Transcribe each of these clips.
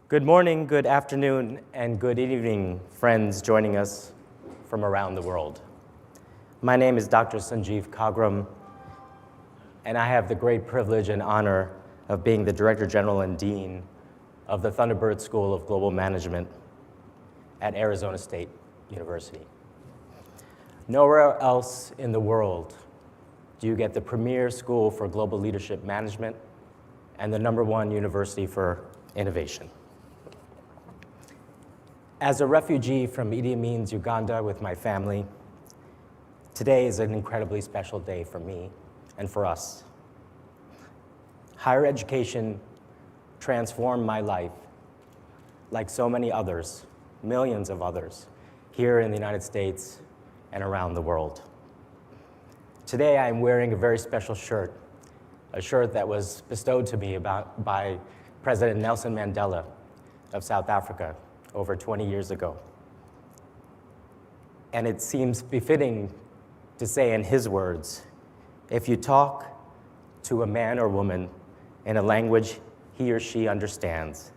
Good morning, good afternoon, and good evening, friends joining us from around the world. My name is Dr. Sanjeev Kagram, and I have the great privilege and honor of being the Director General and Dean of the Tbird School of Global Management at Arizona State University. Nowhere else in the world do you get the premier school for global leadership management and the #1 university for innovation. As a refugee from Idi Amin's Uganda with my family, today is an incredibly special day for me and for us. Higher education transformed my life, like so many others, millions of others, here in the United States and around the world. Today, I'm wearing a very special shirt, a shirt that was bestowed to me by President Nelson Mandela of South Africa over 20 years ago. And it seems befitting to say in his words, if you talk to a man or woman in a language he or she understands,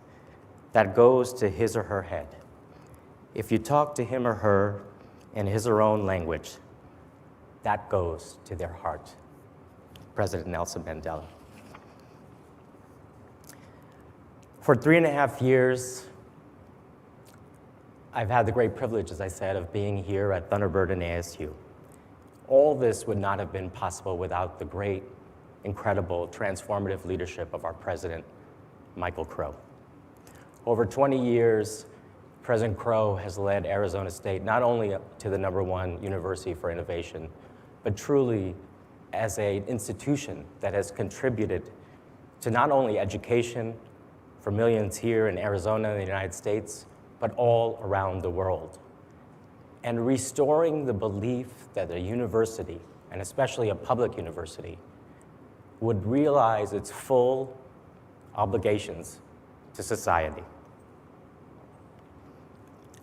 that goes to his or her head. If you talk to him or her in his or her own language, that goes to their heart. President Nelson Mandela. For 3.5 years, I've had the great privilege, as I said, of being here at Tbird and ASU. All this would not have been possible without the great, incredible, transformative leadership of our president, Michael Crow. Over 20 years, President Crow has led Arizona State not only to the #1 university for innovation, but truly as an institution that has contributed to not only education for millions here in Arizona and the United States, but all around the world. And restoring the belief that a university, and especially a public university, would realize its full obligations to society.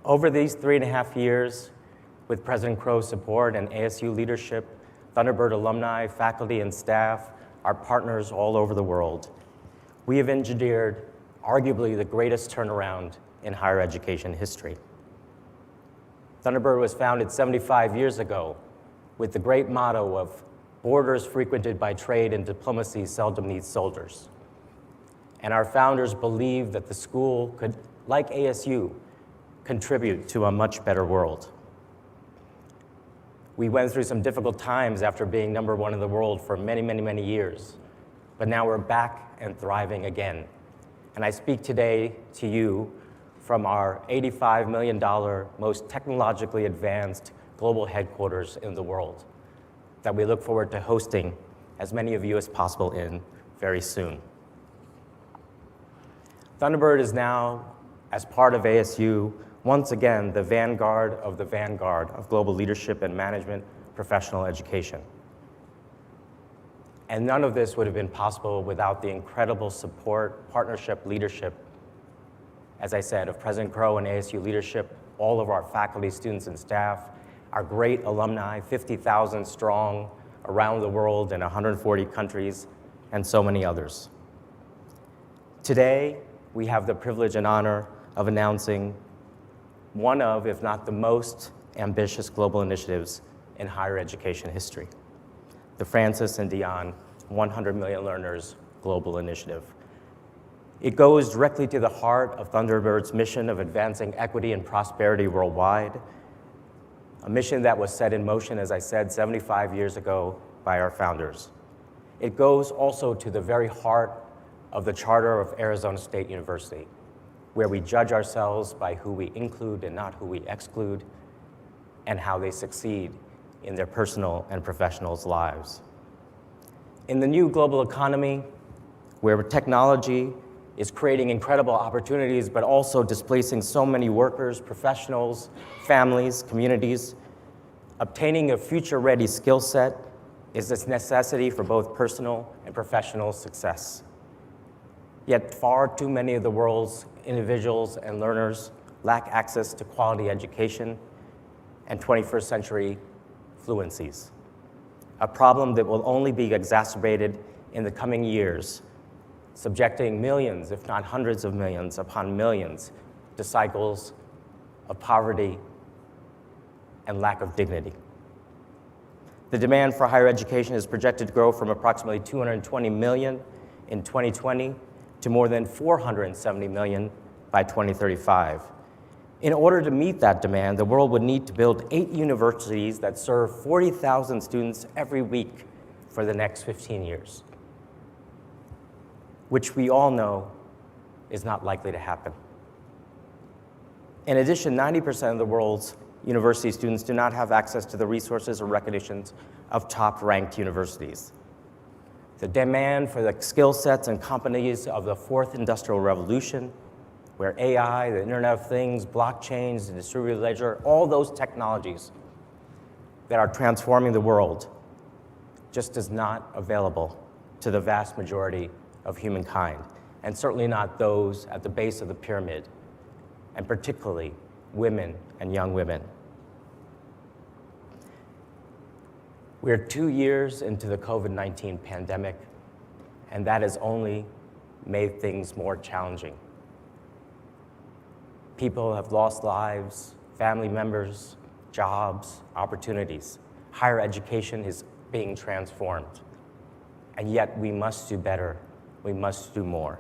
Over these 3.5 years, with President Crow's support and ASU leadership, Tbird alumni, faculty, and staff, our partners all over the world, we have engineered arguably the greatest turnaround in higher education history. Tbird was founded 75 years ago with the great motto of borders frequented by trade and diplomacy seldom need soldiers. And our founders believed that the school could, like ASU, contribute to a much better world. We went through some difficult times after being #1 in the world for many, many, many years, but now we're back and thriving again. And I speak today to you from our $85 million most technologically advanced global headquarters in the world that we look forward to hosting as many of you as possible in very soon. Tbird is now, as part of ASU, once again the vanguard of global leadership and management professional education. And none of this would have been possible without the incredible support, partnership, leadership, as I said, of President Crow and ASU leadership, all of our faculty, students, and staff, our great alumni, 50,000 strong around the world in 140 countries, and so many others. Today, we have the privilege and honor of announcing one of, if not the most ambitious global initiatives in higher education history, the Francis and Dion 100 Million Learners Global Initiative. It goes directly to the heart of Tbird's mission of advancing equity and prosperity worldwide, a mission that was set in motion, as I said, 75 years ago by our founders. It goes also to the very heart of the charter of Arizona State University, where we judge ourselves by who we include and not who we exclude, and how they succeed in their personal and professional lives. In the new global economy, where technology is creating incredible opportunities, but also displacing so many workers, professionals, families, communities, obtaining a future-ready skill set is a necessity for both personal and professional success. Yet far too many of the world's individuals and learners lack access to quality education and 21st century fluencies, a problem that will only be exacerbated in the coming years subjecting millions, if not hundreds of millions upon millions, to cycles of poverty and lack of dignity. The demand for higher education is projected to grow from approximately 220 million in 2020 to more than 470 million by 2035. In order to meet that demand, the world would need to build 8 universities that serve 40,000 students every week for the next 15 years, which we all know is not likely to happen. In addition, 90% of the world's university students do not have access to the resources or recognitions of top-ranked universities. The demand for the skill sets and competencies of the fourth industrial revolution, where AI, the Internet of Things, blockchains, the distributed ledger, all those technologies that are transforming the world just is not available to the vast majority of humankind, and certainly not those at the base of the pyramid, and particularly women and young women. We're 2 years into the COVID-19 pandemic, and that has only made things more challenging. People have lost lives, family members, jobs, opportunities. Higher education is being transformed, and yet we must do better. We must do more.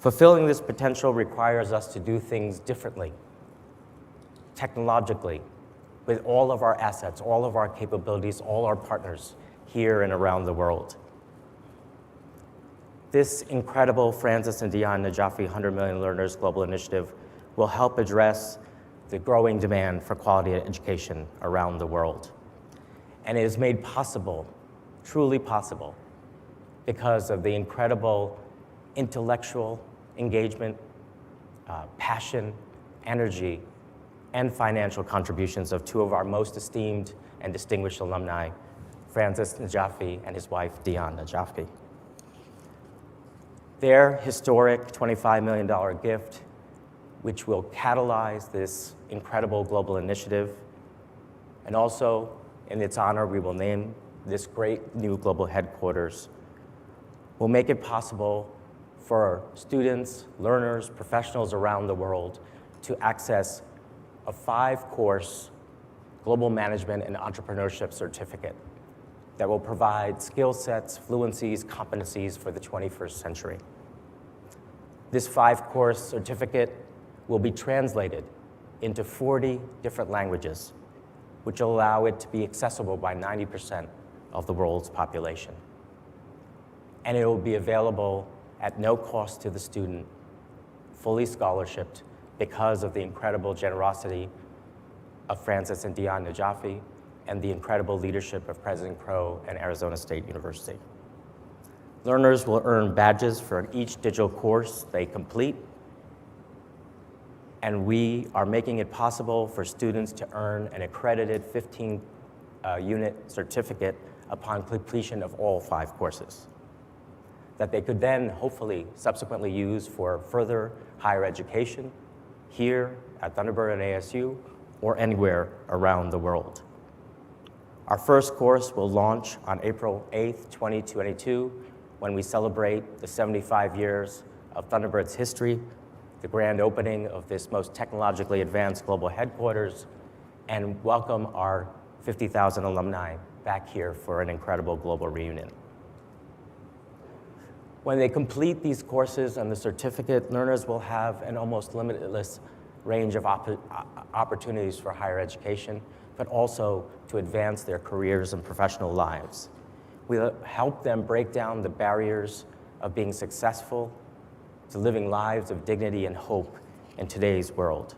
Fulfilling this potential requires us to do things differently, technologically, with all of our assets, all of our capabilities, all our partners here and around the world. This incredible Francis and Dion Najafi 100 Million Learners Global Initiative will help address the growing demand for quality education around the world. And it is made possible, truly possible, because of the incredible intellectual engagement, passion, energy, and financial contributions of 2 of our most esteemed and distinguished alumni, Francis Najafi and his wife, Dion Najafi. Their historic $25 million gift, which will catalyze this incredible global initiative, and also, in its honor, we will name this great new global headquarters, will make it possible for students, learners, professionals around the world to access a 5-course global management and entrepreneurship certificate that will provide skill sets, fluencies, competencies for the 21st century. This 5-course certificate will be translated into 40 different languages, which will allow it to be accessible by 90% of the world's population. And it will be available at no cost to the student, fully scholarshiped, because of the incredible generosity of Francis and Dion Najafi and the incredible leadership of President Crow and Arizona State University. Learners will earn badges for each digital course they complete, and we are making it possible for students to earn an accredited 15-unit certificate upon completion of all 5 courses that they could then hopefully subsequently use for further higher education here at Thunderbird and ASU or anywhere around the world. Our first course will launch on April 8th, 2022, when we celebrate the 75 years of Thunderbird's history, the grand opening of this most technologically advanced global headquarters, and welcome our 50,000 alumni back here for an incredible global reunion. When they complete these courses and the certificate, learners will have an almost limitless range of opportunities for higher education, but also to advance their careers and professional lives. We'll help them break down the barriers of being successful to living lives of dignity and hope in today's world.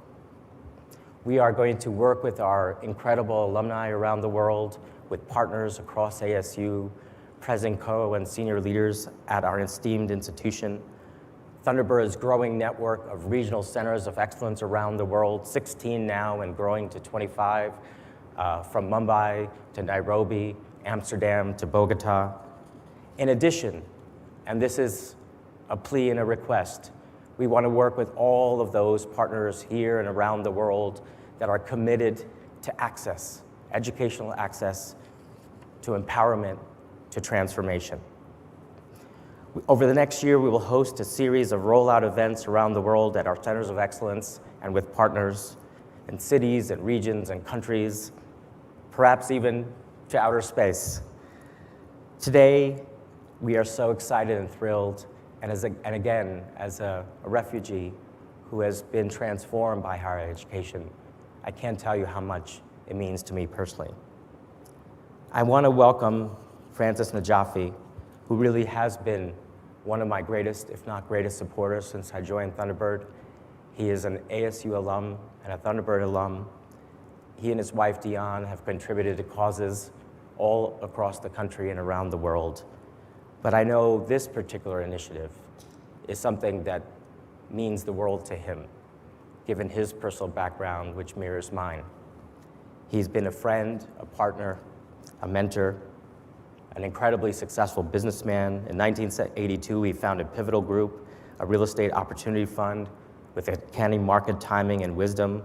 We are going to work with our incredible alumni around the world, with partners across ASU, President Crow and senior leaders at our esteemed institution, Thunderbird's growing network of regional centers of excellence around the world, 16 now and growing to 25, from Mumbai to Nairobi, Amsterdam to Bogota. In addition, and this is a plea and a request, we want to work with all of those partners here and around the world that are committed to access, educational access, to empowerment, to transformation. Over the next year, we will host a series of rollout events around the world at our centers of excellence and with partners in cities and regions and countries, perhaps even to outer space. Today, we are so excited and thrilled, and again, as a refugee who has been transformed by higher education, I can't tell you how much it means to me personally. I want to welcome Francis Najafi, who really has been one of my greatest, if not greatest, supporters since I joined Thunderbird. He is an ASU alum and a Thunderbird alum. He and his wife, Dion, have contributed to causes all across the country and around the world. But I know this particular initiative is something that means the world to him, given his personal background, which mirrors mine. He's been a friend, a partner, a mentor, an incredibly successful businessman. In 1982, he founded Pivotal Group, a real estate opportunity fund with uncanny market timing and wisdom.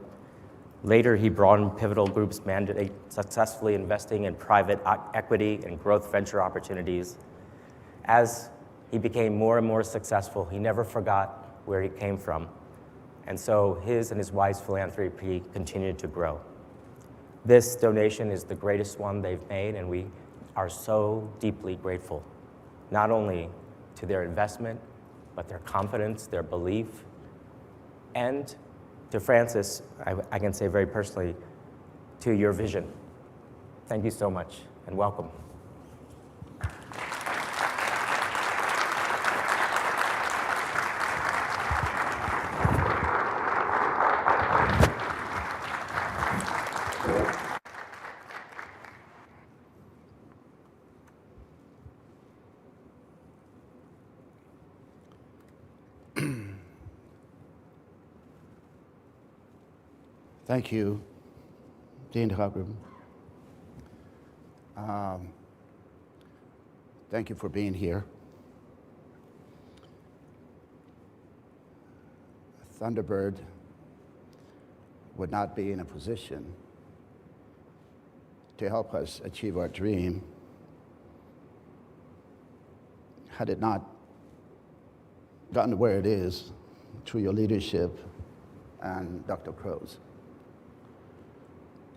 Later, he broadened Pivotal Group's mandate, successfully investing in private equity and growth venture opportunities. As he became more and more successful, he never forgot where he came from. And so his and his wife's philanthropy continued to grow. This donation is the greatest one they've made, and we are so deeply grateful, not only to their investment, but their confidence, their belief, and to Francis, I can say very personally, to your vision. Thank you so much, and welcome. Thank you, Dean Hugger. Thank you for being here. Thunderbird would not be in a position to help us achieve our dream had it not gotten to where it is through your leadership and Dr. Crow's.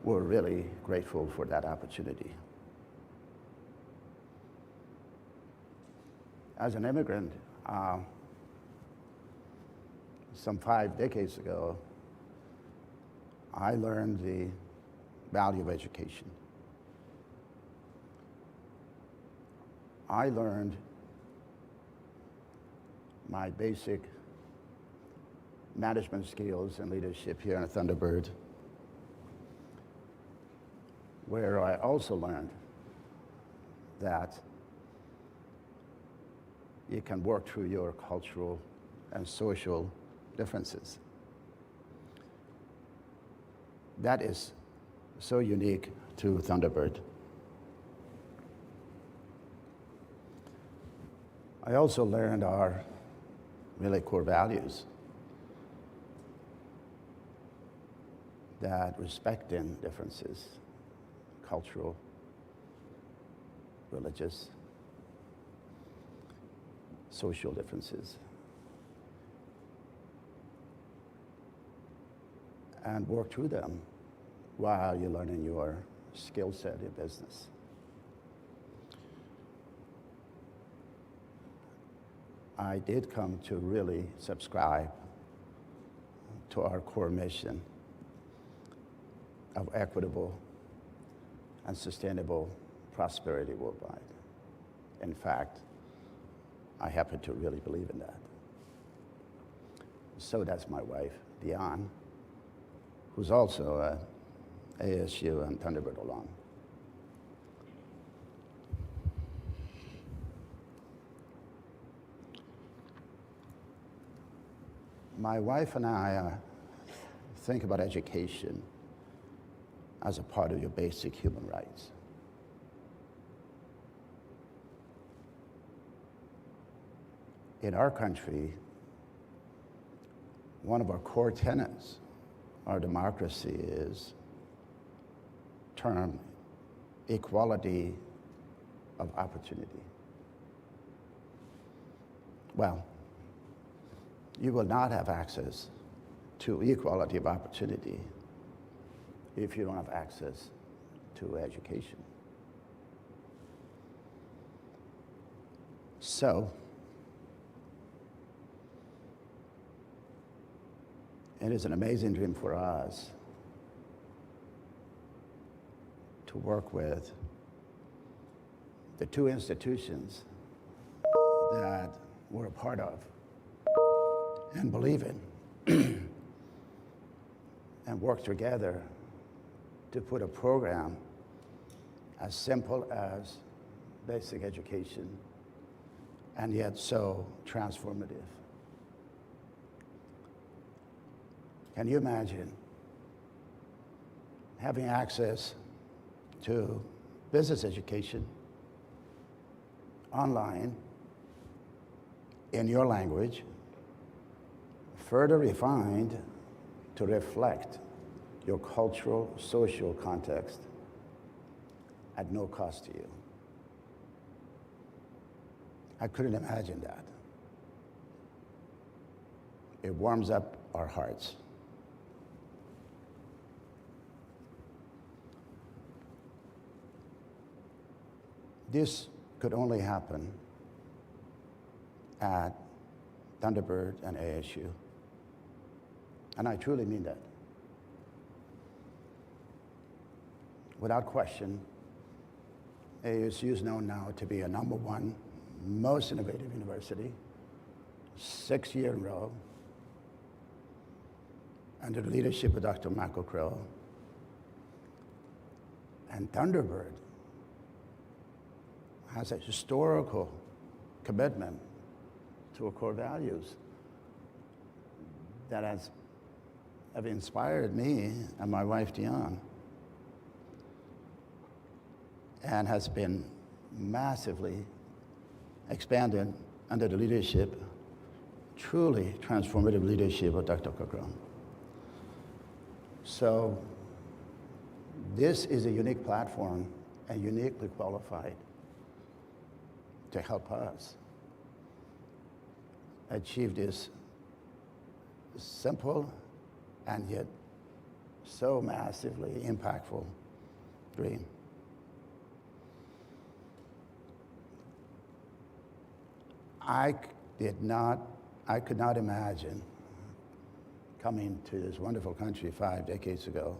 We're really grateful for that opportunity. As an immigrant, some 5 decades ago, I learned the value of education. I learned my basic management skills and leadership here at Thunderbird, where I also learned that you can work through your cultural and social differences. That is so unique to Thunderbird. I also learned our really core values, that respecting differences, cultural, religious, social differences, and work through them while you're learning your skill set in business. I did come to really subscribe to our core mission of equitable and sustainable prosperity worldwide. In fact, I happen to really believe in that. So does my wife, Dion, who's also an ASU and Thunderbird alum. My wife and I think about education as a part of your basic human rights. In our country, one of our core tenets, our democracy, is termed equality of opportunity. well, you will not have access to equality of opportunity if you don't have access to education. So, it is an amazing dream for us to work with the two institutions that we're a part of and believe in and work together to put a program as simple as basic education and yet so transformative. Can you imagine having access to business education online in your language, further refined to reflect your cultural, social context at no cost to you? I couldn't imagine that. It warms up our hearts. This could only happen at Tbird and ASU. And I truly mean that. Without question, ASU is known now to be a #1 most innovative university, 6th year in a row, under the leadership of Dr. Michael Crow. And Tbird has a historical commitment to our core values that have inspired me and my wife, Dion, and has been massively expanded under the leadership, truly transformative leadership of Dr. Kakram. So this is a unique platform and uniquely qualified to help us achieve this simple and yet so massively impactful dream. I could not imagine coming to this wonderful country 5 decades ago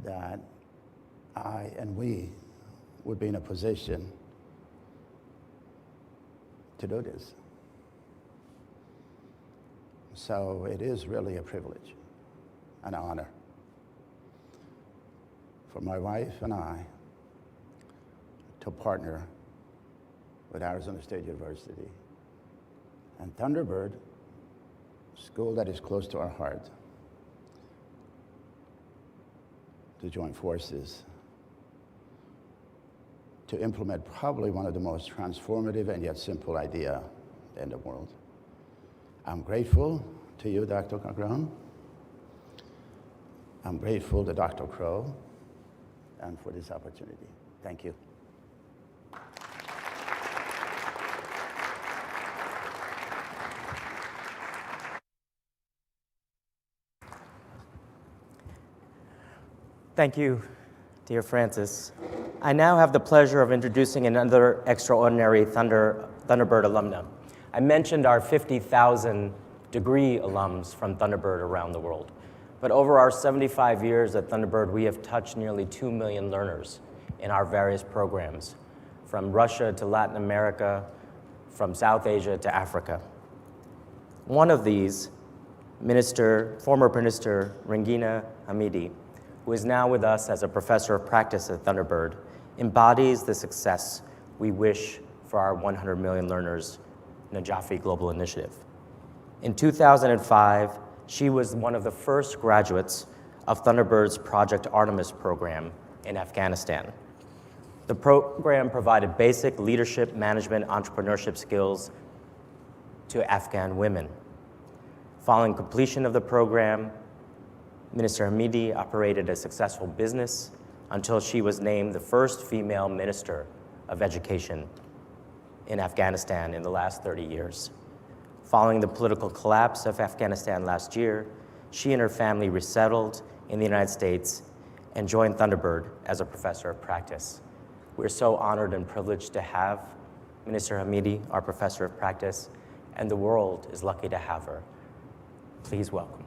that I and we would be in a position to do this. So it is really a privilege, an honor for my wife and I to partner with Arizona State University and Tbird, school that is close to our heart, to join forces to implement probably one of the most transformative and yet simple idea in the world. I'm grateful to you, Dr. Kakram. I'm grateful to Dr. Crow and for this opportunity. Thank you. Thank you, dear Francis. I now have the pleasure of introducing another extraordinary Thunderbird alumna. I mentioned our 50,000 degree alums from Tbird around the world. But over our 75 years at Tbird, we have touched nearly 2 million learners in our various programs, from Russia to Latin America, from South Asia to Africa. One of these, former Minister Rengina Hamidi, who is now with us as a professor of practice at Tbird, embodies the success we wish for our 100 million learners Najafi Global Initiative. In 2005, she was one of the first graduates of Thunderbird's Project Artemis program in Afghanistan. The program provided basic leadership, management, entrepreneurship skills to Afghan women. Following completion of the program, Minister Hamidi operated a successful business until she was named the first female minister of education in Afghanistan in the last 30 years. Following the political collapse of Afghanistan last year, she and her family resettled in the United States and joined Thunderbird as a professor of practice. We're so honored and privileged to have Minister Hamidi, our professor of practice, and the world is lucky to have her. Please welcome.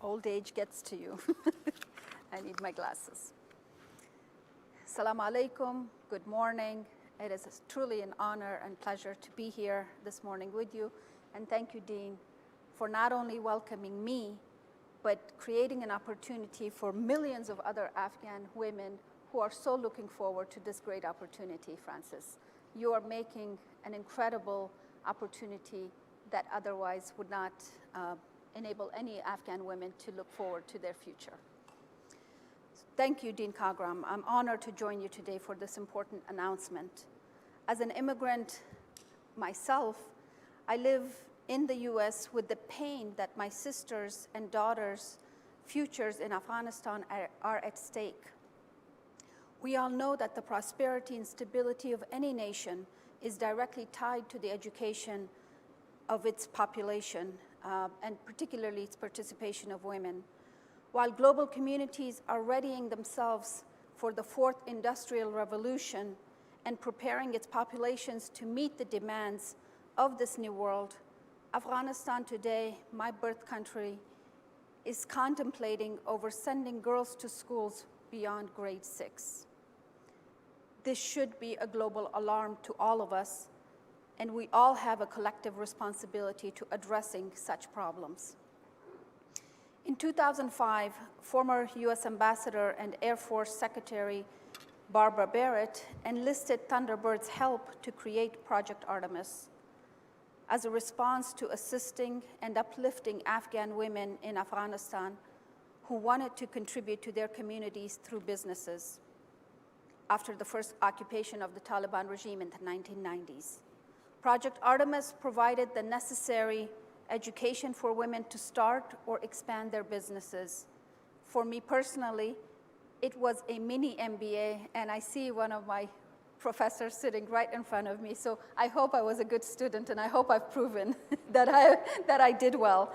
Old age gets to you. I need my glasses. Assalamu alaikum, good morning. It is truly an honor and pleasure to be here this morning with you. And thank you, Dean, for not only welcoming me, but creating an opportunity for millions of other Afghan women who are so looking forward to this great opportunity, Francis. You are making an incredible opportunity that otherwise would not enable any Afghan women to look forward to their future. Thank you, Dean Kagram. I'm honored to join you today for this important announcement. As an immigrant myself, I live in the US with the pain that my sisters and daughters' futures in Afghanistan are at stake. We all know that the prosperity and stability of any nation is directly tied to the education of its population, and particularly its participation of women. While global communities are readying themselves for the fourth industrial revolution and preparing its populations to meet the demands of this new world, Afghanistan today, my birth country, is contemplating over sending girls to schools beyond grade 6. This should be a global alarm to all of us, and we all have a collective responsibility to addressing such problems. In 2005, former US Ambassador and Air Force Secretary Barbara Barrett enlisted Thunderbird's help to create Project Artemis as a response to assisting and uplifting Afghan women in Afghanistan who wanted to contribute to their communities through businesses after the first occupation of the Taliban regime in the 1990s. Project Artemis provided the necessary education for women to start or expand their businesses. For me personally, it was a mini MBA, and I see one of my professors sitting right in front of me, so I hope I was a good student, and I hope I've proven that I did well.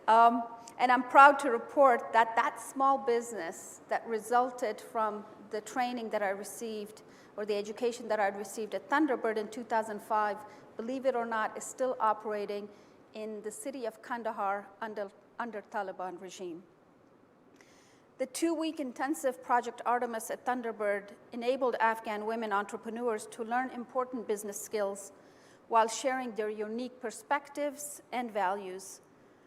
And I'm proud to report that that small business that resulted from the training that I received, or the education that I received at Thunderbird in 2005, believe it or not, is still operating in the city of Kandahar under Taliban regime. The 2-week intensive Project Artemis at Thunderbird enabled Afghan women entrepreneurs to learn important business skills while sharing their unique perspectives and values.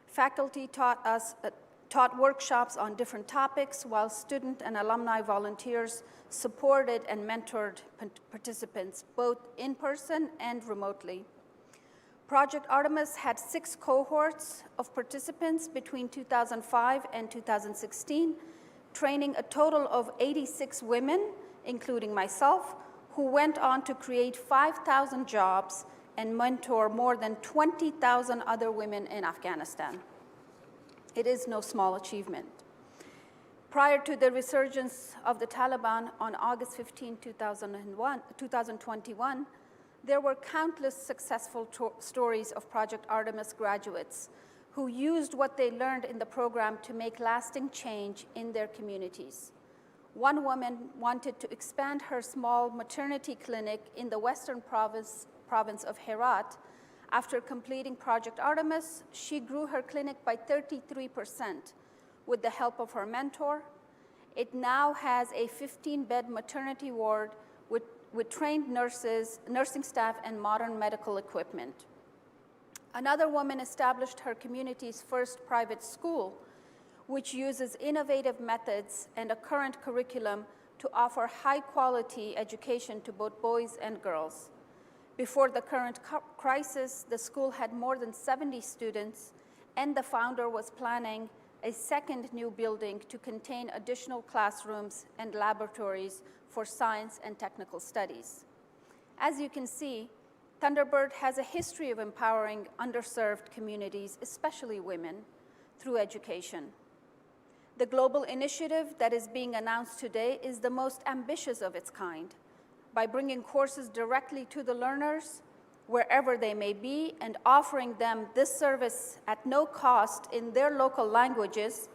Faculty taught workshops on different topics, while student and alumni volunteers supported and mentored participants, both in person and remotely. Project Artemis had 6 cohorts of participants between 2005 and 2016, training a total of 86 women, including myself, who went on to create 5,000 jobs and mentor more than 20,000 other women in Afghanistan. It is no small achievement. Prior to the resurgence of the Taliban on August 15, 2021, there were countless successful stories of Project Artemis graduates who used what they learned in the program to make lasting change in their communities. One woman wanted to expand her small maternity clinic in the western province of Herat. After completing Project Artemis, she grew her clinic by 33% with the help of her mentor. It now has a 15-bed maternity ward with trained nurses, nursing staff, and modern medical equipment. Another woman established her community's first private school, which uses innovative methods and a current curriculum to offer high-quality education to both boys and girls. Before the current crisis, the school had more than 70 students, and the founder was planning a second new building to contain additional classrooms and laboratories for science and technical studies. As you can see, Thunderbird has a history of empowering underserved communities, especially women, through education. The global initiative that is being announced today is the most ambitious of its kind. By bringing courses directly to the learners, wherever they may be, and offering them this service at no cost in their local languages,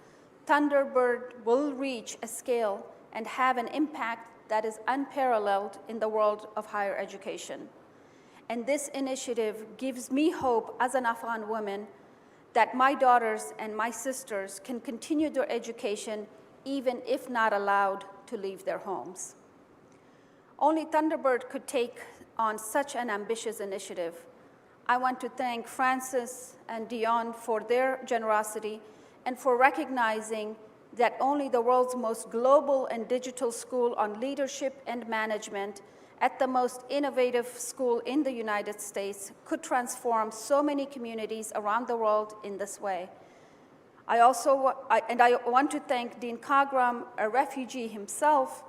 Thunderbird will reach a scale and have an impact that is unparalleled in the world of higher education. And this initiative gives me hope as an Afghan woman that my daughters and my sisters can continue their education even if not allowed to leave their homes. Only Thunderbird could take on such an ambitious initiative. I want to thank Francis and Dion for their generosity and for recognizing that only the world's most global and digital school on leadership and management at the most innovative school in the United States could transform so many communities around the world in this way. I want to thank Dean Kagram, a refugee himself,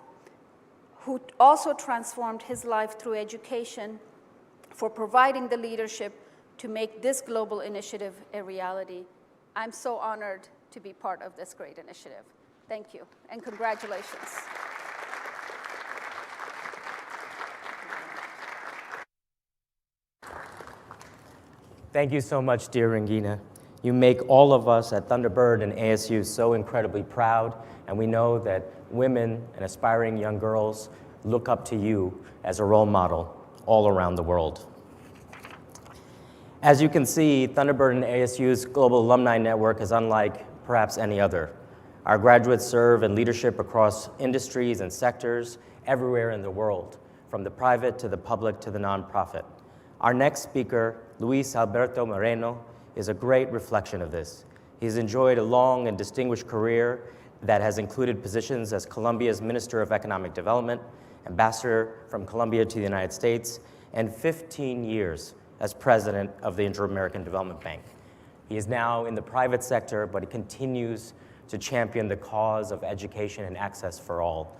who also transformed his life through education, for providing the leadership to make this global initiative a reality. I'm so honored to be part of this great initiative. Thank you, and congratulations. Thank you so much, dear Rangina. You make all of us at Thunderbird and ASU so incredibly proud, and we know that women and aspiring young girls look up to you as a role model all around the world. As you can see, Thunderbird and ASU's Global Alumni Network is unlike perhaps any other. Our graduates serve in leadership across industries and sectors everywhere in the world, from the private to the public to the nonprofit. Our next speaker, Luis Alberto Moreno, is a great reflection of this. He's enjoyed a long and distinguished career that has included positions as Colombia's Minister of Economic Development, Ambassador from Colombia to the United States, and 15 years as President of the Inter-American Development Bank. He is now in the private sector, but he continues to champion the cause of education and access for all.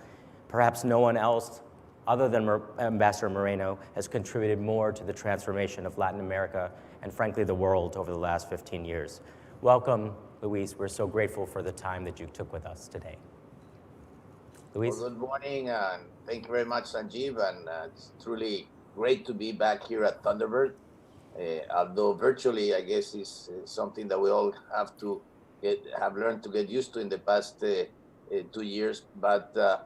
Perhaps no one else other than Ambassador Moreno has contributed more to the transformation of Latin America and frankly the world over the last 15 years. Welcome, Luis. We're so grateful for the time that you took with us today. Luis? Well, good morning, and thank you very much, Sanjeev, and it's truly great to be back here at Thunderbird. Although virtually, I guess, is something that we all have learned to get used to in the past 2 years. But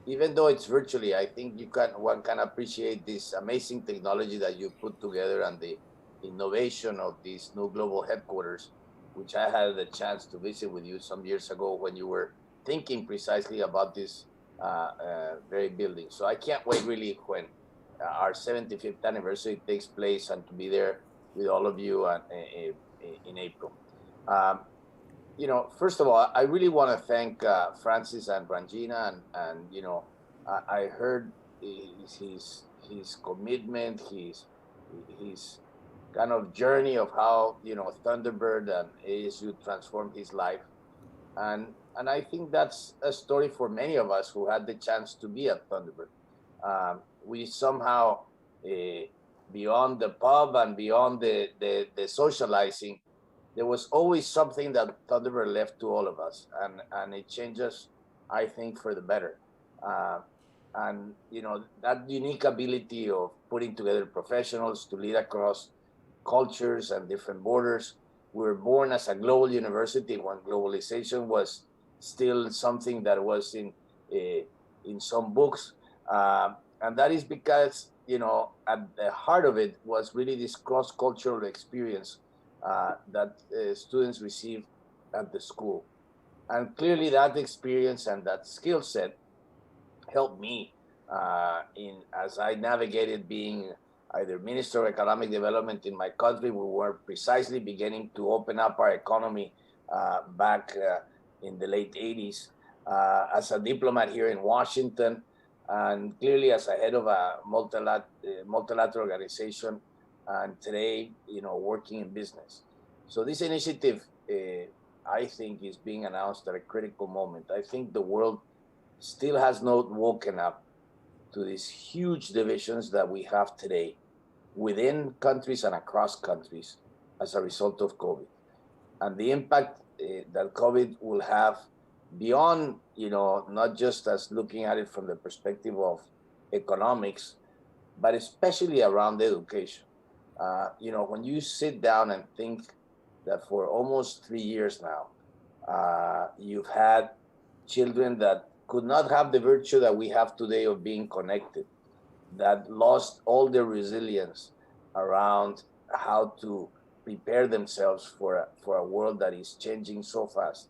even though it's virtually, I think one can appreciate this amazing technology that you put together and the innovation of this new global headquarters, which I had the chance to visit with you some years ago when you were thinking precisely about this very building. So I can't wait really when our 75th anniversary takes place and to be there with all of you in April. You know, first of all, I really want to thank Francis and Rangina, and you know, I heard his commitment, his kind of journey of how, you know, Thunderbird and ASU transformed his life, and I think that's a story for many of us who had the chance to be at Thunderbird. We somehow, beyond the pub and beyond the socializing, there was always something that Thunderbird left to all of us, and it changes, I think, for the better. And you know, that unique ability of putting together professionals to lead across cultures and different borders. We were born as a global university when globalization was still something that was in some books, and that is because, you know, at the heart of it was really this cross-cultural experience that students receive at the school. And clearly that experience and that skill set helped me as I navigated being either Minister of Economic Development in my country. We were precisely beginning to open up our economy back in the late 80s, as a diplomat here in Washington, and clearly as a head of a multilateral organization, and today, you know, working in business. So this initiative, I think, is being announced at a critical moment. I think the world still has not woken up to these huge divisions that we have today. within countries and across countries as a result of COVID. And the impact that COVID will have beyond, not just as looking at it from the perspective of economics, but especially around education. When you sit down and think that for almost 3 years now, you've had children that could not have the virtue that we have today of being connected, that lost all their resilience around how to prepare themselves for a world that is changing so fast.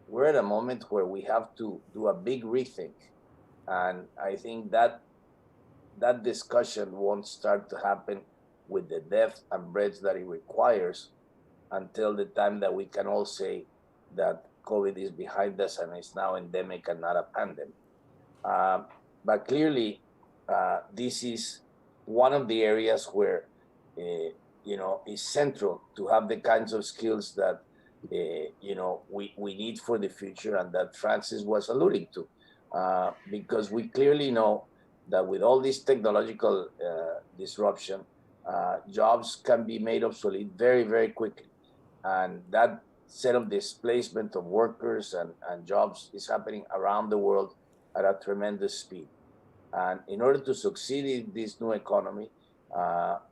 We're at a moment where we have to do a big rethink. And I think that discussion won't start to happen with the depth and breadth that it requires until the time that we can all say that COVID is behind us and it's now endemic and not a pandemic. But clearly, this is one of the areas where, is central to have the kinds of skills that, we need for the future and that Francis was alluding to. Because we clearly know that with all this technological disruption, jobs can be made obsolete very, very quickly. And that set of displacement of workers and jobs is happening around the world at a tremendous speed. And in order to succeed in this new economy,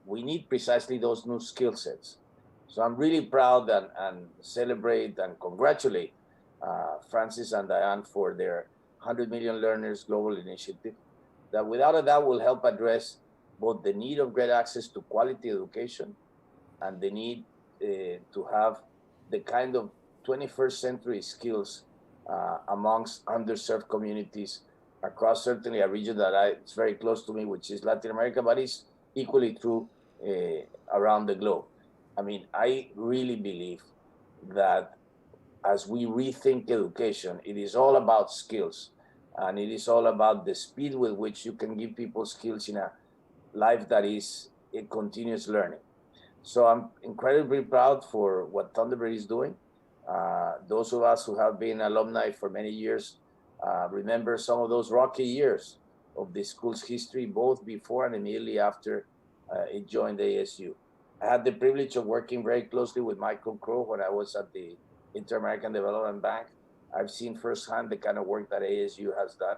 we need precisely those new skill sets. So I'm really proud and celebrate and congratulate Francis and Diane for their 100 Million Learners Global Initiative that without a doubt will help address both the need of great access to quality education and the need to have the kind of 21st century skills amongst underserved communities across certainly a region that it's very close to me, which is Latin America, but it's equally true around the globe. I mean, I really believe that as we rethink education, it is all about skills, and it is all about the speed with which you can give people skills in a life that is a continuous learning. So I'm incredibly proud for what Thunderbird is doing. Those of us who have been alumni for many years remember some of those rocky years of the school's history, both before and immediately after it joined ASU. I had the privilege of working very closely with Michael Crow when I was at the Inter-American Development Bank. I've seen firsthand the kind of work that ASU has done.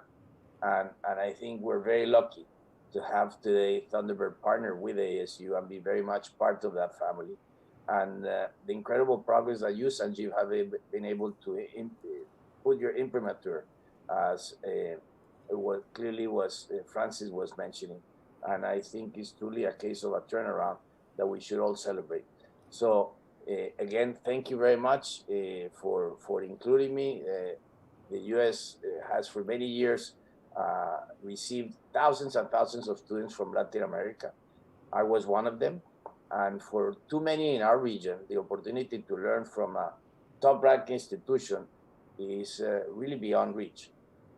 And I think we're very lucky to have today Thunderbird partner with ASU and be very much part of that family. And the incredible progress that you, Sanjeev, have been able to put your imprimatur, as what clearly was Francis was mentioning. And I think it's truly a case of a turnaround that we should all celebrate. So again, thank you very much for including me. The U.S. has for many years received thousands and thousands of students from Latin America. I was one of them. And for too many in our region, the opportunity to learn from a top-ranked institution is really beyond reach.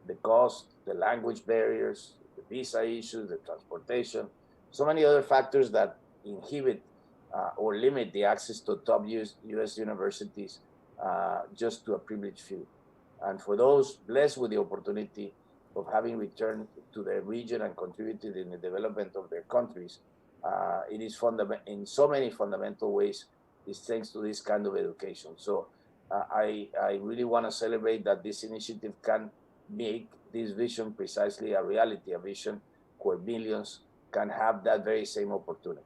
The cost, the language barriers, the visa issues, the transportation, so many other factors that inhibit or limit the access to top U.S. universities just to a privileged few. And for those blessed with the opportunity of having returned to their region and contributed in the development of their countries, it is in so many fundamental ways, is thanks to this kind of education. So I really want to celebrate that this initiative can make this vision precisely a reality, a vision where millions can have that very same opportunity.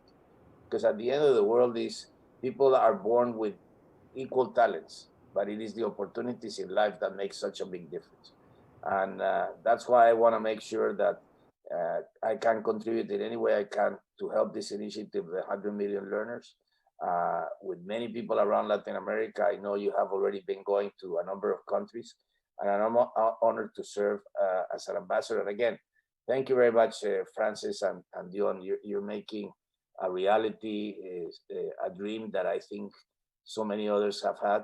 Because at the end of the world is people are born with equal talents, but it is the opportunities in life that make such a big difference. And that's why I want to make sure that I can contribute in any way I can to help this initiative, the 100 Million Learners, with many people around Latin America. I know you have already been going to a number of countries, and I'm honored to serve as an ambassador. And again, thank you very much, Francis and Dion. You're making a reality, a dream that I think so many others have had.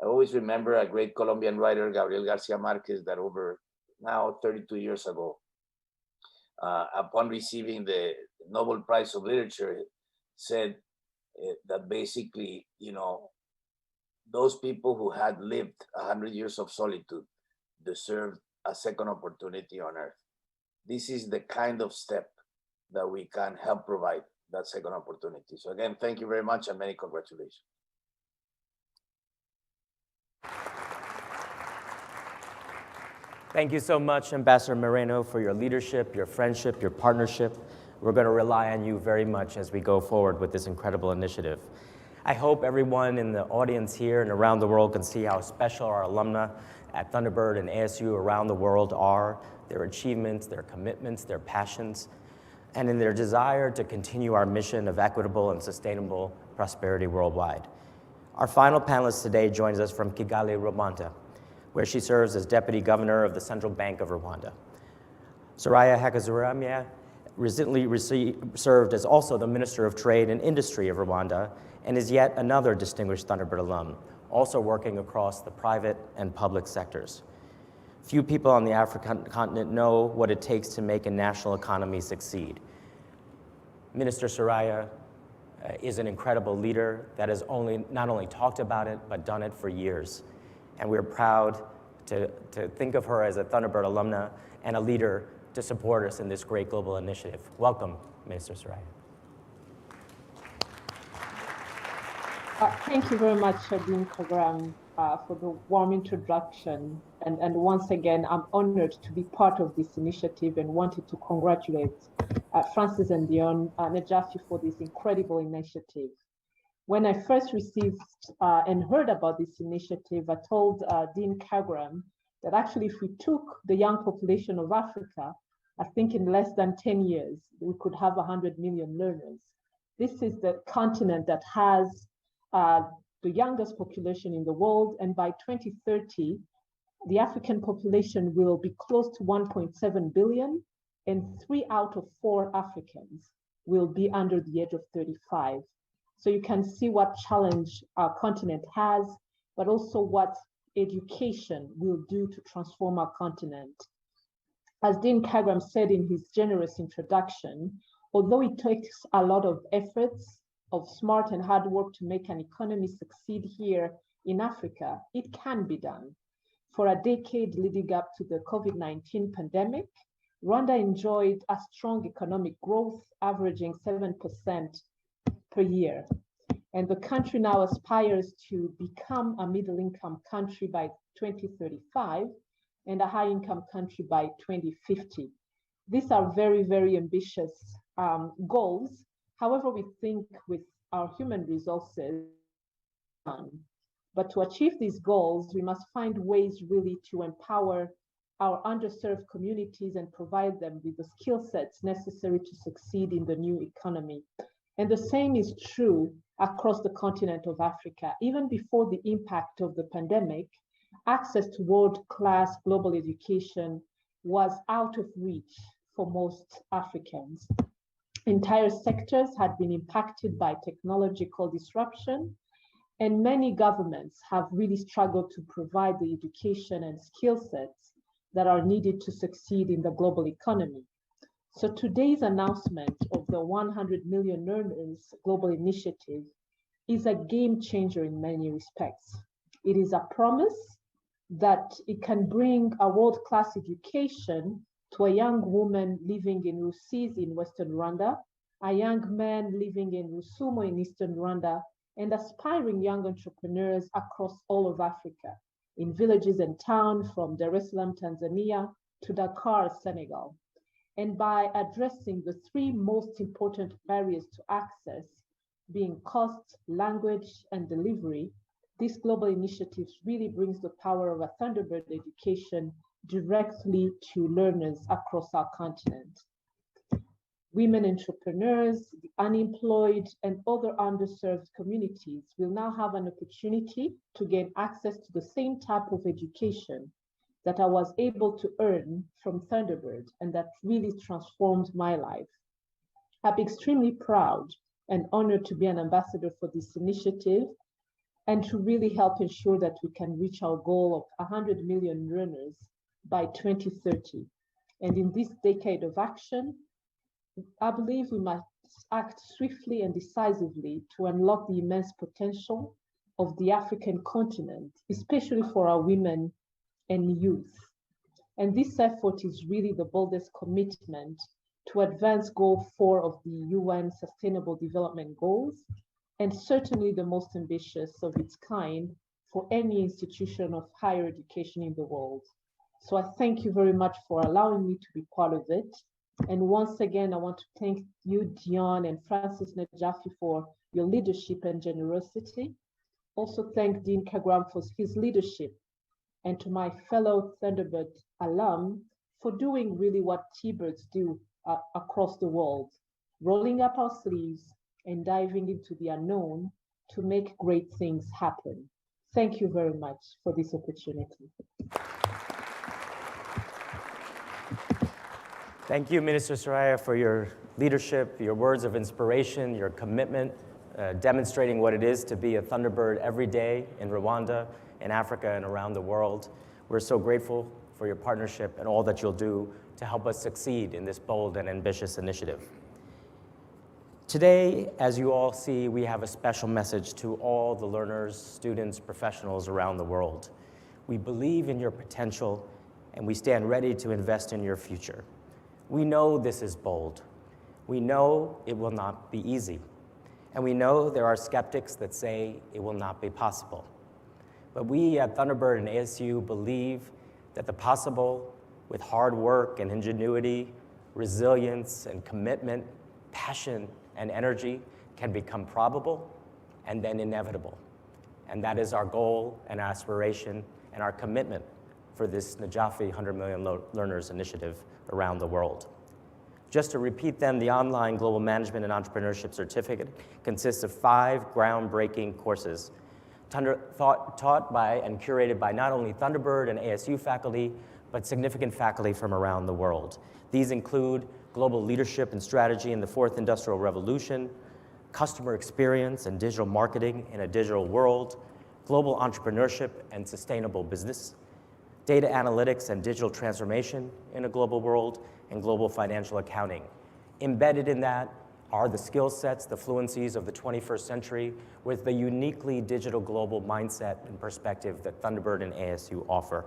I always remember a great Colombian writer, Gabriel Garcia Marquez, that over now 32 years ago, upon receiving the Nobel Prize of Literature, said that basically, those people who had lived 100 years of solitude deserved a second opportunity on earth. This is the kind of step that we can help provide. that second opportunity. So again, thank you very much and many congratulations. Thank you so much, Ambassador Moreno, for your leadership, your friendship, your partnership. We're going to rely on you very much as we go forward with this incredible initiative. I hope everyone in the audience here and around the world can see how special our alumna at Thunderbird and ASU around the world are, their achievements, their commitments, their passions, and in their desire to continue our mission of equitable and sustainable prosperity worldwide. Our final panelist today joins us from Kigali, Rwanda, where she serves as Deputy Governor of the Central Bank of Rwanda. Soraya Hakazuramya recently served as also the Minister of Trade and Industry of Rwanda and is yet another distinguished Thunderbird alum, also working across the private and public sectors. Few people on the African continent know what it takes to make a national economy succeed. Minister Soraya is an incredible leader that has not only talked about it, but done it for years. And we're proud to think of her as a Thunderbird alumna and a leader to support us in this great global initiative. Welcome, Minister Soraya. Thank you very much, Dean Kagram, for the warm introduction. And once again, I'm honored to be part of this initiative and wanted to congratulate Francis and Dion Najafi for this incredible initiative. When I first received and heard about this initiative, I told Dean Kagram that actually if we took the young population of Africa, I think in less than 10 years, we could have 100 million learners. This is the continent that has the youngest population in the world, and by 2030, the African population will be close to 1.7 billion, and 3 out of 4 Africans will be under the age of 35. So you can see what challenge our continent has, but also what education will do to transform our continent. As Dean Kagram said in his generous introduction, although it takes a lot of efforts, of smart and hard work to make an economy succeed here in Africa, it can be done. For a decade leading up to the COVID-19 pandemic, Rwanda enjoyed a strong economic growth, averaging 7% per year. And the country now aspires to become a middle-income country by 2035 and a high-income country by 2050. These are very, very ambitious goals. However, we think with our human resources, but to achieve these goals, we must find ways really to empower our underserved communities and provide them with the skill sets necessary to succeed in the new economy. And the same is true across the continent of Africa. Even before the impact of the pandemic, access to world-class global education was out of reach for most Africans. Entire sectors had been impacted by technological disruption, and many governments have really struggled to provide the education and skill sets that are needed to succeed in the global economy. So today's announcement of the 100 Million Learners Global Initiative is a game changer in many respects. It is a promise that it can bring a world-class education to a young woman living in Rusizi in Western Rwanda, a young man living in Rusumo in Eastern Rwanda, and aspiring young entrepreneurs across all of Africa, in villages and towns from Dar es Salaam, Tanzania, to Dakar, Senegal. And by addressing the 3 most important barriers to access, being cost, language, and delivery, this global initiative really brings the power of a Thunderbird education directly to learners across our continent. Women entrepreneurs, the unemployed, and other underserved communities will now have an opportunity to gain access to the same type of education that I was able to earn from Thunderbird, and that really transformed my life. I'm extremely proud and honored to be an ambassador for this initiative and to really help ensure that we can reach our goal of 100 million learners by 2030. And in this decade of action, I believe we must act swiftly and decisively to unlock the immense potential of the African continent, especially for our women and youth. And this effort is really the boldest commitment to advance Goal 4 of the UN Sustainable Development Goals, and certainly the most ambitious of its kind for any institution of higher education in the world. So I thank you very much for allowing me to be part of it. And once again, I want to thank you, Dion and Francis Najafi, for your leadership and generosity. Also thank Dean Kagram for his leadership, and to my fellow Thunderbird alum for doing really what Tbirds do across the world, rolling up our sleeves and diving into the unknown to make great things happen. Thank you very much for this opportunity. Thank you, Minister Soraya, for your leadership, your words of inspiration, your commitment, demonstrating what it is to be a Thunderbird every day in Rwanda, in Africa, and around the world. We're so grateful for your partnership and all that you'll do to help us succeed in this bold and ambitious initiative. Today, as you all see, we have a special message to all the learners, students, professionals around the world. We believe in your potential, and we stand ready to invest in your future. We know this is bold. We know it will not be easy. And we know there are skeptics that say it will not be possible. But we at Thunderbird and ASU believe that the possible, with hard work and ingenuity, resilience and commitment, passion and energy, can become probable and then inevitable. And that is our goal and aspiration and our commitment for this Najafi 100 Million Learners Initiative around the world. Just to repeat them, the online Global Management and Entrepreneurship Certificate consists of 5 groundbreaking courses taught by and curated by not only Thunderbird and ASU faculty, but significant faculty from around the world. These include Global Leadership and Strategy in the Fourth Industrial Revolution, Customer Experience and Digital Marketing in a Digital World, Global Entrepreneurship and Sustainable Business, Data Analytics and Digital Transformation in a Global World, and Global Financial Accounting. Embedded in that are the skill sets, the fluencies of the 21st century with the uniquely digital global mindset and perspective that Thunderbird and ASU offer.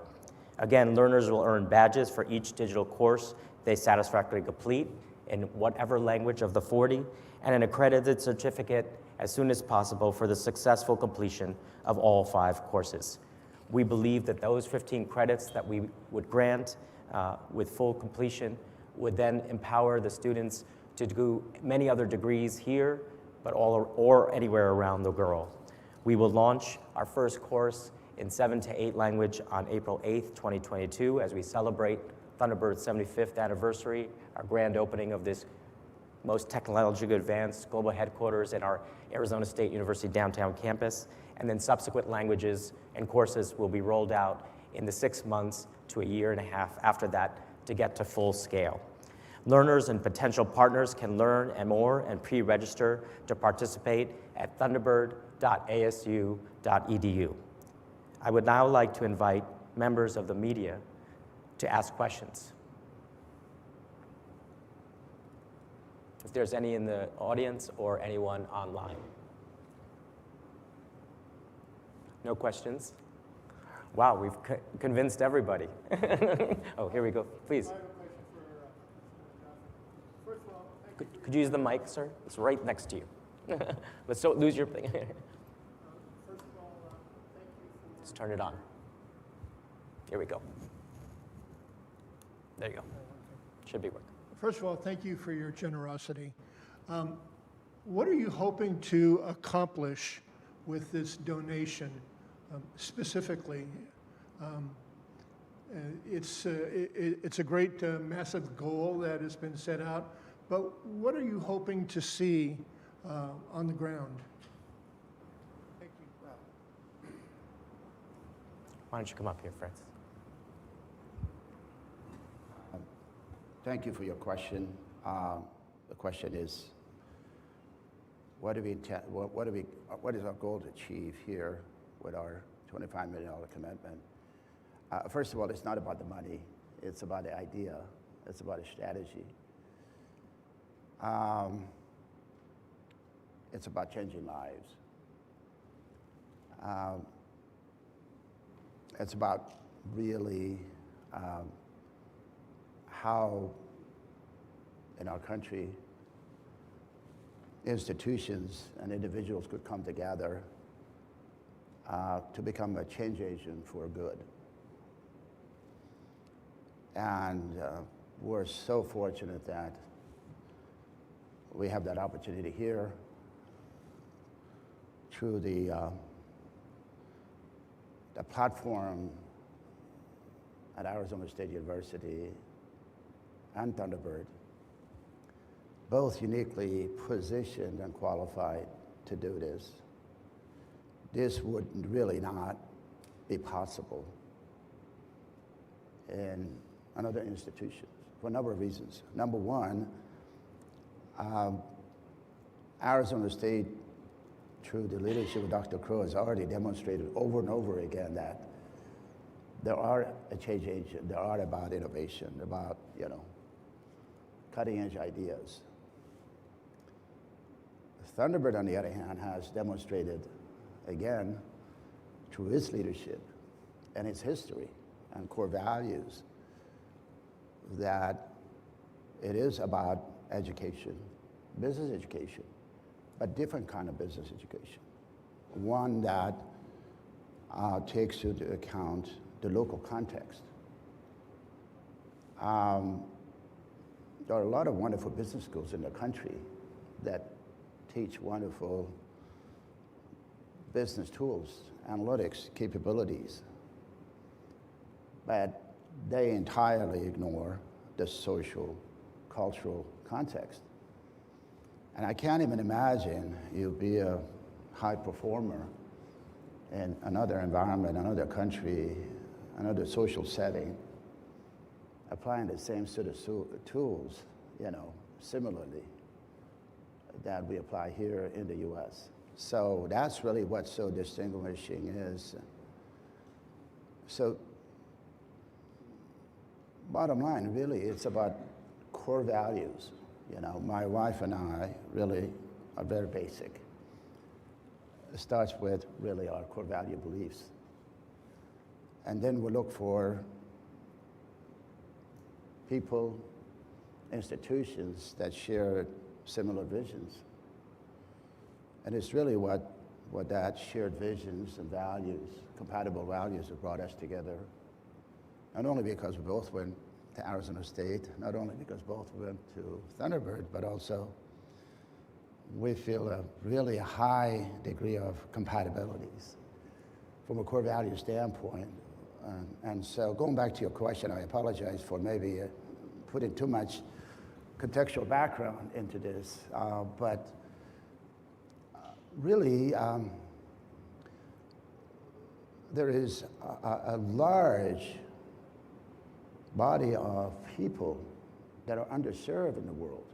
Again, learners will earn badges for each digital course they satisfactorily complete in whatever language of the 40, and an accredited certificate as soon as possible for the successful completion of all 5 courses. We believe that those 15 credits that we would grant with full completion would then empower the students to do many other degrees here, but or anywhere around the world. We will launch our first course in 7 to 8 language on April 8th, 2022, as we celebrate Thunderbird's 75th anniversary, our grand opening of this most technologically advanced global headquarters in our Arizona State University downtown campus. And then subsequent languages and courses will be rolled out in the 6 months to a year and a half after that to get to full scale. Learners and potential partners can learn and more and pre-register to participate at thunderbird.asu.edu. I would now like to invite members of the media to ask questions. If there's any in the audience or anyone online. No questions? Wow, we've convinced everybody. Oh, here we go. Please. I have a question for First of all, Could you use the mic, sir? It's right next to you. Let's don't lose your thing. First of all, thank you for... Let's turn it on. Here we go. There you go. Should be working. First of all, thank you for your generosity. What are you hoping to accomplish with this donation specifically? It's a great massive goal that has been set out, but what are you hoping to see on the ground? Thank you. Why don't you come up here, Francis? Thank you for your question. The question is, what is our goal to achieve here with our $25 million commitment? First of all, it's not about the money. It's about the idea. It's about a strategy. It's about changing lives. It's about really how in our country, institutions and individuals could come together to become a change agent for good. And we're so fortunate that we have that opportunity here through the platform at Arizona State University and Thunderbird, both uniquely positioned and qualified to do this. This would really not be possible in another institution for a number of reasons. Number one, Arizona State, through the leadership of Dr. Crow, has already demonstrated over and over again that there are a change agent, there are about innovation, about, cutting edge ideas. Thunderbird, on the other hand, has demonstrated, again, through its leadership and its history and core values, that it is about education, business education, but different kind of business education. One that takes into account the local context. There are a lot of wonderful business schools in the country that teach wonderful business tools, analytics capabilities, but they entirely ignore the social, cultural context. And I can't even imagine you be a high performer in another environment, another country, another social setting, applying the same sort of tools, similarly, that we apply here in the US. So that's really what's so distinguishing is. So bottom line, really, it's about core values. My wife and I really are very basic. It starts with really our core value beliefs. And then we look for people, institutions that share similar visions. And it's really what that shared visions and values, compatible values, have brought us together. Not only because we both went to Arizona State, not only because both went to Thunderbird, but also we feel a really high degree of compatibilities from a core value standpoint. And so going back to your question, I apologize for maybe putting too much contextual background into this, but really there is a large body of people that are underserved in the world,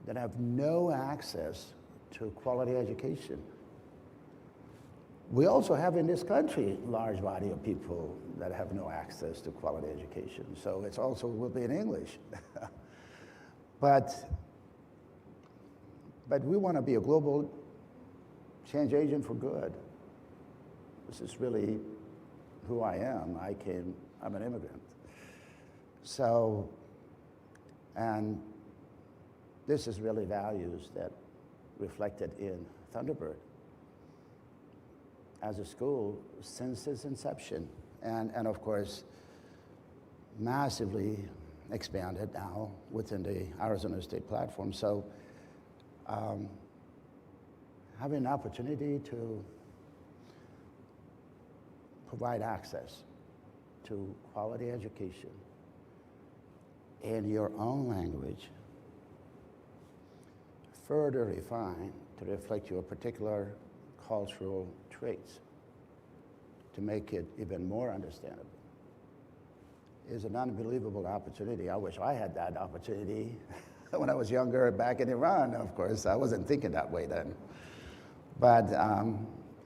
that have no access to quality education. We also have in this country a large body of people that have no access to quality education. So it's also will be in English. But we want to be a global change agent for good. This is really who I am. I'm an immigrant. So, and this is really values that reflected in Thunderbird as a school since its inception, and of course, massively expanded now within the Arizona State platform. So, having an opportunity to provide access to quality education in your own language, further refined to reflect your particular cultural traits, to make it even more understandable, is an unbelievable opportunity. I wish I had that opportunity when I was younger back in Iran, of course. I wasn't thinking that way then. But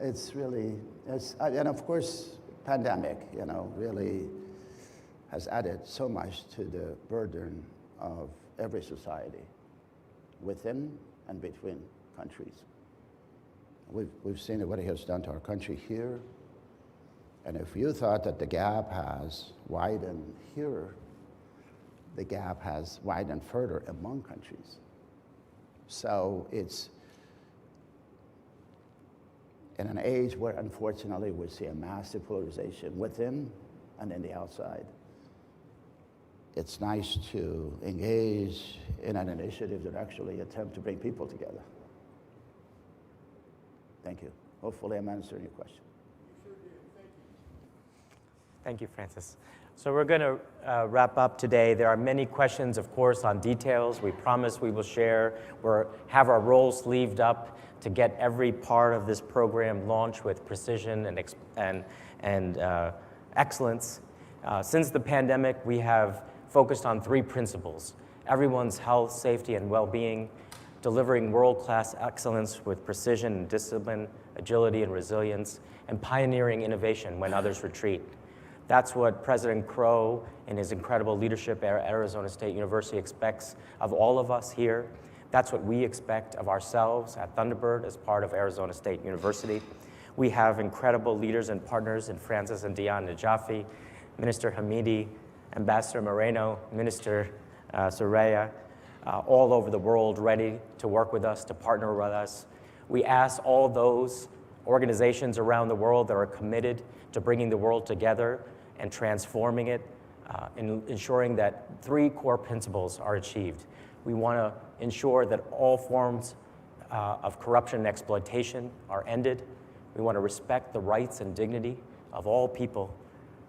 it's really, and of course, pandemic, really has added so much to the burden of every society, within and between countries. We've seen what it has done to our country here. And if you thought that the gap has widened here, the gap has widened further among countries. So it's in an age where, unfortunately, we see a massive polarization within and in the outside. It's nice to engage in an initiative that actually attempt to bring people together. Thank you. Hopefully I'm answering your question. Thank you, Francis. So we're going to wrap up today. There are many questions, of course, on details. We promise we will share. We'll have our roles sleeved up to get every part of this program launched with precision and excellence. Since the pandemic, we have focused on 3 principles: everyone's health, safety, and well-being, delivering world-class excellence with precision and discipline, agility and resilience, and pioneering innovation when others retreat. That's what President Crow and his incredible leadership at Arizona State University expects of all of us here. That's what we expect of ourselves at Thunderbird as part of Arizona State University. We have incredible leaders and partners in Francis and Dion Najafi, Minister Hamidi, Ambassador Moreno, Minister Soraya, all over the world ready to work with us, to partner with us. We ask all those organizations around the world that are committed to bringing the world together and transforming it, in ensuring that 3 core principles are achieved. We want to ensure that all forms of corruption and exploitation are ended. We want to respect the rights and dignity of all people,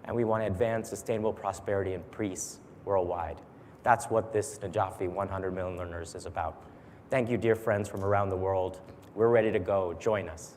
and we want to advance sustainable prosperity and peace worldwide. That's what this Najafi 100 Million Learners is about. Thank you, dear friends from around the world. We're ready to go. Join us.